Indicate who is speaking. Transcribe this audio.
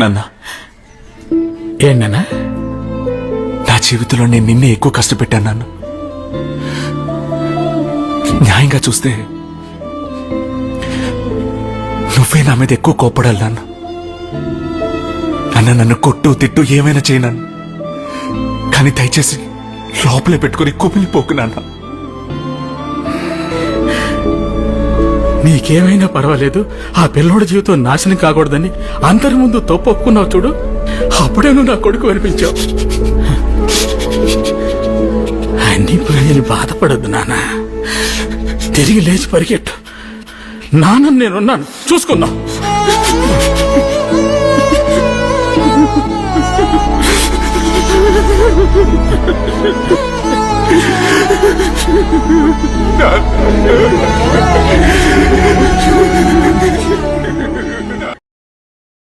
Speaker 1: నాన్న,
Speaker 2: ఏంటన్నా?
Speaker 1: నా జీవితంలో నేను నిన్నే ఎక్కువ కష్టపెట్టాను నాన్న. న్యాయంగా చూస్తే నువ్వే నా మీద ఎక్కువ కోప్పడాలి నాన్న. అన్న నన్ను కొట్టు తిట్టు ఏమైనా చేయనాను, కానీ దయచేసి లోపలే పెట్టుకుని కుమిలిపోకు నాన్న.
Speaker 2: నీకేమైనా పర్వాలేదు, ఆ పిల్లోడి జీవితం నాశనం కాకూడదని అందరి ముందు తప్పు ఒప్పుకున్నావు చూడు, అప్పుడే నువ్వు నా కొడుకు అనిపించావు. అన్ని పోయి బాధపడద్దు నాన్న, తిరిగి లేచి పరిగెట్టు. నాన్న నేనున్నాను, చూసుకుందాం.